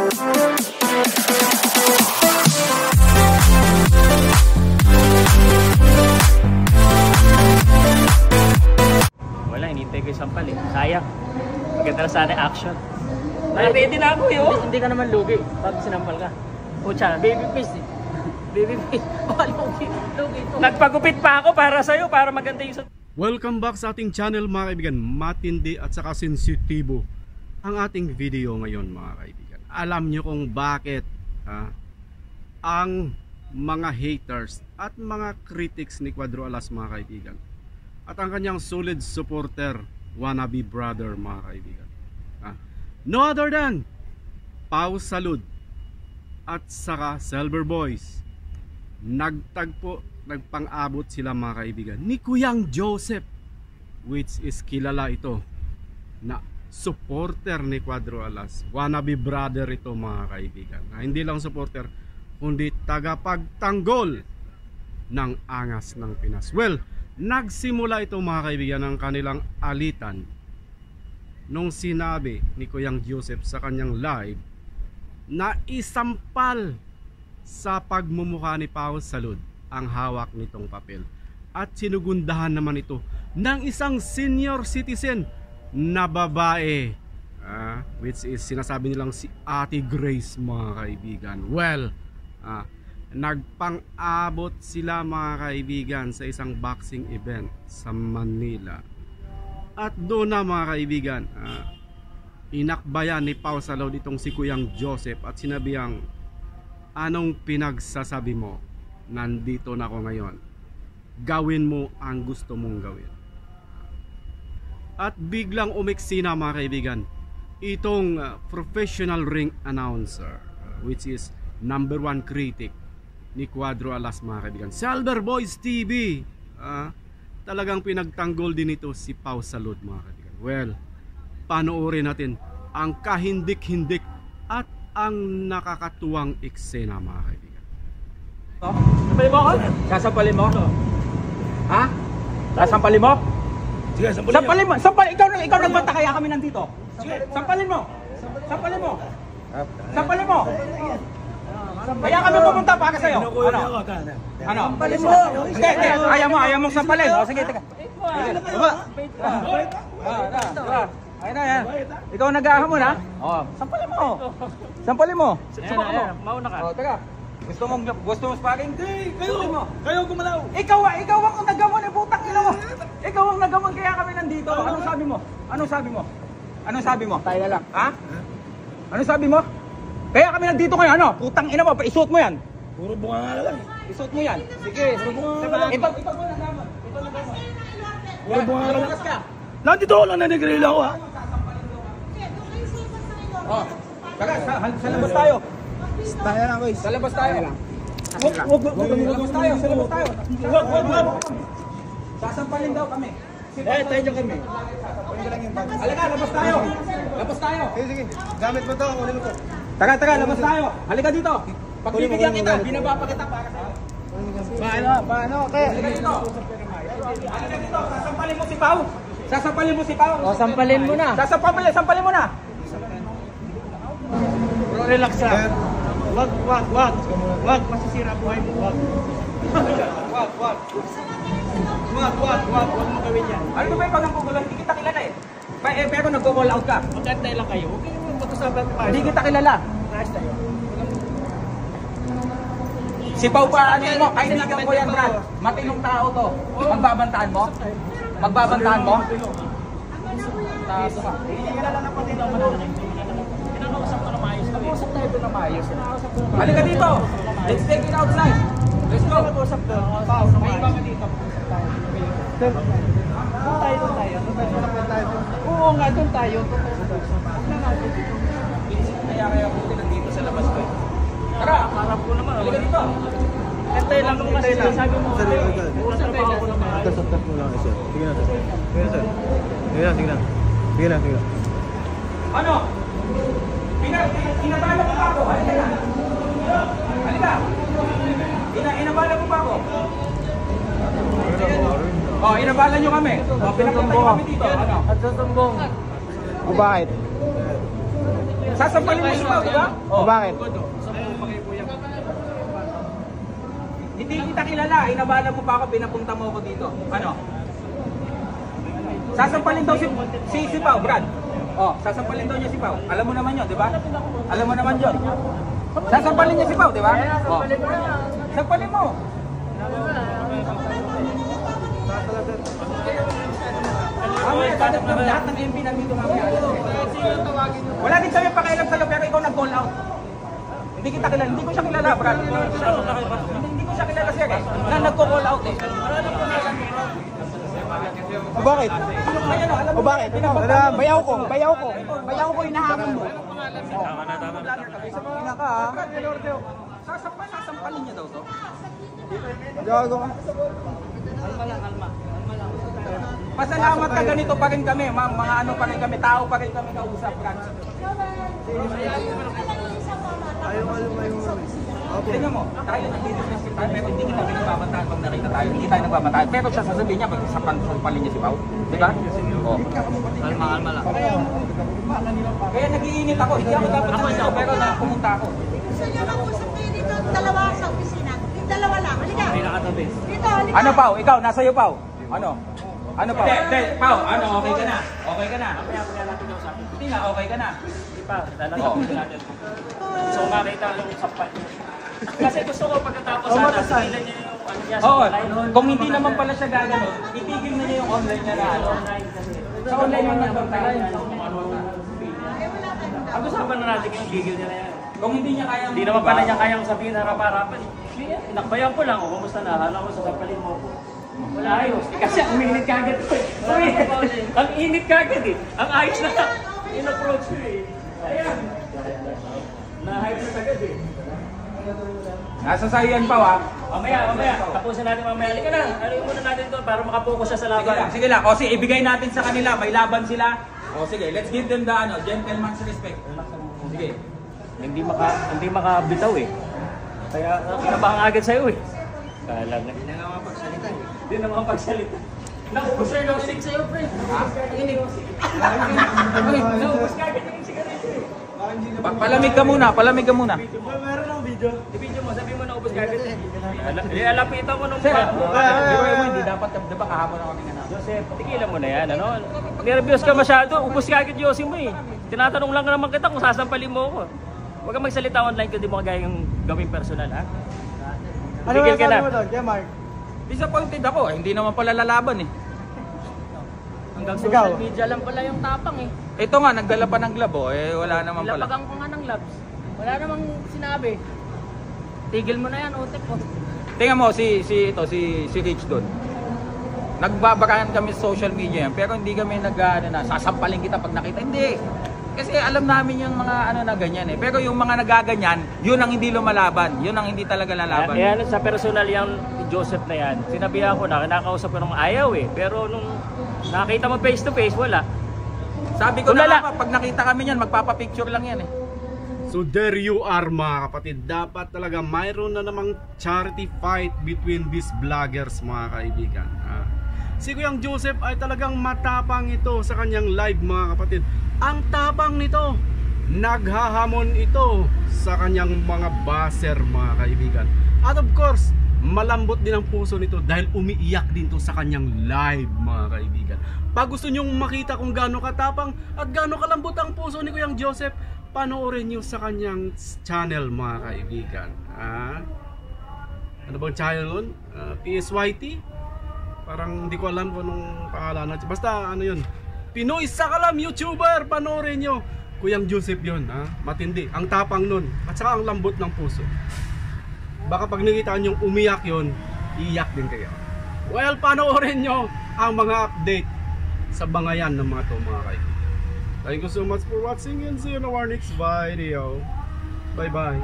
Wala, hinintay ko yung sampal eh. Sayang. Maganda na sana action. Ready na ako eh. Hindi ka naman lugi pag sinampal ka. Pucha, Baby face eh. Baby face. Oh, lugi. Lugi ito. nagpagupit pa ako para sa'yo, para maganda yung... Welcome back sa ating channel mga kaibigan. Matindi at saka sensitibo ang ating video ngayon mga kaibigan. Alam nyo kung bakit ang mga haters at mga critics ni Cuadro Alas mga kaibigan, at ang kanyang solid supporter, wannabe brother mga kaibigan, no other than Pau Salud at saka Silver Boys, nagpang-abot sila mga kaibigan ni Kuyang Joseph, which is kilala ito na supporter ni Cuadro Alas, wannabe brother ito mga kaibigan, hindi lang supporter kundi tagapagtanggol ng angas ng Pinas. Well, nagsimula ito mga kaibigan ng kanilang alitan nung sinabi ni Kuyang Joseph sa kanyang live na isampal sa pagmumukha ni Pau Salud ang hawak nitong papel, at sinugundahan naman ito ng isang senior citizen na babae, which is sinasabi nilang si Ate Grace mga kaibigan. Well, nagpang-abot sila mga kaibigan sa isang boxing event sa Manila, at doon na mga kaibigan inakbayan ni Pau Salud itong si Kuyang Joseph at sinabihang, anong pinagsasabi mo? Nandito na ako ngayon, gawin mo ang gusto mong gawin. At biglang umiksi na mga kaibigan itong professional ring announcer, which is #1 critic ni Cuadro Alas mga kaibigan, Silver Boys TV. Talagang pinagtanggol din ito si Pau Salud mga kaibigan. Well, panoorin natin ang kahindik-hindik at ang nakakatuwang eksena mga kaibigan. Sampalin mo ako? Sasampalin mo? Ha? Sasampalin mo? Sige, sampalin mo. Sampalin. Ikaw nagbanta kaya kami nandito. Sige, sampalin mo. Sampalin mo. Sampalin mo. Kaya kami pupunta para sa'yo. Ano? Ano? Sampalin mo. Sige, ayaw mong sampalin. O, sige, teka. Baba. Ayun na yan. Ikaw nag-ahamon ha? O, sampalin mo. Sampalin mo. Subukan mo. Mauna ka. O, teka. Gusto mo sparring? Hindi, kayo gumalaw. Ikaw ang nagamon eh, putang ina mo. Ikaw ang nagamon kaya kami nandito. Anong sabi mo? Anong sabi mo? Anong sabi mo? Tayo lang. Ha? Anong sabi mo? Kaya kami nandito ngayon, ano? Putang ina mo, isuot mo yan. Puro bunga nga lang. Isuot mo yan. Sige, puro bunga nga lang. Ito mo nagamon. Puro bunga nga lang. Lakas ka. Nandito ako lang, nanigril ako ha. Oh. Tara, sa labas tayo. Tayo lang guys. Sa labas tayo. Wag Sa labas tayo, sa labas tayo. Wag. Sasampalin daw kami. Tayo dyan kami. Halika, labas tayo. Labas tayo. Sige. Gamit mo to, kunin mo to. Taga, labas tayo. Halika dito. Pagbibigyan kita, binaba pa kita para sa'yo. Paano? Kaya. Halika dito. Halika dito, sasampalin mo si Pau. Sasampalin mo si Pau. O, sampalin mo na. Sampalin mo na. Bro, relax lang. Wag. Masisira buhay mo. Wag. Wag mo gawin yan. Ano ba yung pagangkugulan? Hindi kita kilala eh. Pero nagko-call out ka. Magkantay lang kayo. Okay naman, pag-usapan tayo. Hindi kita kilala. Relax tayo. Si Pau pa, ano mo? Kaibigan ko yan, Brad. Matinong tao to. Magbabantaan mo? Magbabantaan mo? Taas ka. Hindi ka na lang napatid ako mananay. Pinakausap ko na maayos. Nag-uusap tayo doon na maayos. Halika dito. Let's take it outside. Let's go. Nag-usap doon. Pao, may iba ka dito. Doon tayo. Oo nga, doon tayo. Huwag na natin. Kaya buti nandito sa labas ko. Tara, Harap ko naman. halika dito. Kantay lang naman kasi sabi mo. Usap tayo ko naman. Tap mo lang isa. Sige na. Ano? Inabala mo pa ako. Halika na. Halika. Inabala mo pa ako. Oh, inabala nyo kami. Oh, pinakita nyo kami dito. Ano? At susumbong. O bakit? Sasampalin mo si Pao, di ba? Oh. Bakit? Hindi kita kilala, inabala mo pa ako, pinapunta mo ako dito. Ano? Sasampalin daw si Pao, Brad. Oh, sasampalin daw niya si Pao. Alam mo naman 'yon, di ba? Alam mo naman 'yon. Sasampalin niya si Pao, di ba? Oh. Sampalin mo. Mamaya, dadat ng lahat ng MP nandito mamaya. Wala din sa'yo pakialam sa'yo, pero ikaw nag-call out. Hindi kita kilala, hindi ko siya kilala, Brad. Hindi ko siya kilala siya, eh. Na nagko-call out, eh. O bakit? Ay, ano, alam mo, O bakit? Bayaw ko hinahamon mo. Pinaka ha? Sasampalin niya daw to. Gago ka. Pasalamat ka, ganito pa rin kami, mga ano pa rin kami, tao pa rin kami kausap, Brad. Tingnan mo, tayo nag-discuss tayo, pero hindi kita pinagbabantaan pag nakita tayo. Hindi tayo nagbabantaan. Pero siya sasabihin niya, pag sampalin niya si Pao. Di ba? Oo. Kalma lang. Kaya nag-iinit ako. Hindi ako dapat nandito, pero pumunta ako. Gusto niyo mag-usap kayo dito, dalawa sa opisina. Yung dalawa lang. Halika. Pinakatabi. Dito, halika. Ano, Pao? Ikaw, nasa iyo, Pao. Ano? Ano, Pao? Pao, ano? Okay ka na? Okay ka na? Hindi nga, okay ka na. Hindi pa, lalagyan ko natin. So makita yung sampal. Kasi gusto ko pagkatapos sana, sigilan niya yung ano niya sa Oo, online. kung hindi naman pala siya gagano, itigil na niya yung online niya na ano. Sa online mo nagpapalay. Ang usapan na natin yung gigil niya na yan. Kung hindi niya kayang... Hindi naman pala niya kayang sabihin na harap-harapan. Inakbayan ko lang, o kumusta na, hala ko sa sampalin mo. Wala ayos. Kasi ang uminit kagad ko eh. Ang init kagad eh. Ang ayos na in-approach ko eh. Ayan. Na-hype na agad eh. Nasa sa'yo yan, Pao, ha? Mamaya. Tapusin natin mamaya. Halika na. Ano muna natin doon para makapokus siya sa Sige laban. lang, sige lang. O sige, ibigay natin sa kanila. May laban sila. O sige, let's give them the gentleman's respect. Sige. Hindi makabitaw eh. Kaya kinabahan agad sa'yo eh. Kala nga. Hindi na makapagsalita eh. Hindi na makapagsalita. Naubos na yung sig sa'yo, pre. Ha? Naubos ka agad yung sigarilyo eh. Palamig ka muna. Meron ng video. I-video mo, sabi mo naubos ka agad. Alapitan mo nung Sir, Ay. hindi dapat, diba kahapon ako kami na. Joseph, tigilan mo na yan, ano? Nervyos ka masyado, ubos ka agad Yossi mo eh. Tinatanong lang naman kita kung sasampalin mo ako. Huwag kang magsalita online kung di mo kagaya yung gawing personal, ha? Ano Tigil ka na. sabi mo doon, kaya Mark? Disappointed ako, hindi naman pala lalaban eh. Hanggang Ikaw? social media lang pala yung tapang eh. Ito nga, nagdala pa ng glove wala naman pala. Nilapagan ko nga ng labs. Wala namang sinabi. Tigil mo na yan, utek ko. Tingnan mo, si Rich doon. Nagbabakaan kami sa social media yan, pero hindi kami sasampalin kita pag nakita. Hindi. Kasi alam namin yung mga ano na ganyan eh. Pero yung mga nagaganyan, yun ang hindi lumalaban. Yun ang hindi talaga lalaban. Kaya sa personal yung Joseph na yan, sinabihan ko na, kinakausap ko ng ayaw eh. Pero nung nakita mo face to face, wala. Sabi ko Ulala. na pag nakita kami yan, magpapapicture lang yan eh. So there you are mga kapatid. Dapat talaga mayroon na namang charity fight between these vloggers mga kaibigan. Si Kuyang Joseph ay talagang matapang ito sa kanyang live mga kapatid. Ang tapang nito, naghahamon ito sa kanyang mga buzzer mga kaibigan. At of course, malambot din ang puso nito dahil umiiyak din to sa kanyang live mga kaibigan. Pag gusto nyong makita kung gaano katapang at gaano kalambot ang puso ni Kuyang Joseph, panoorin nyo sa kanyang channel mga kaibigan. Ano bang channel nun? PSYT? Parang hindi ko alam kung anong pangalan. Basta ano yun, Pinoy Sakalam YouTuber. Panoorin nyo. Kuyang Joseph yun, matindi. Ang tapang nun at saka ang lambot ng puso. Baka pag nakita nyo umiyak yun, iyak din kayo. Well, panoorin nyo ang mga update sa bangayan ng mga to mga kaibigan. Thank you so much for watching and see you in our next video. Bye bye.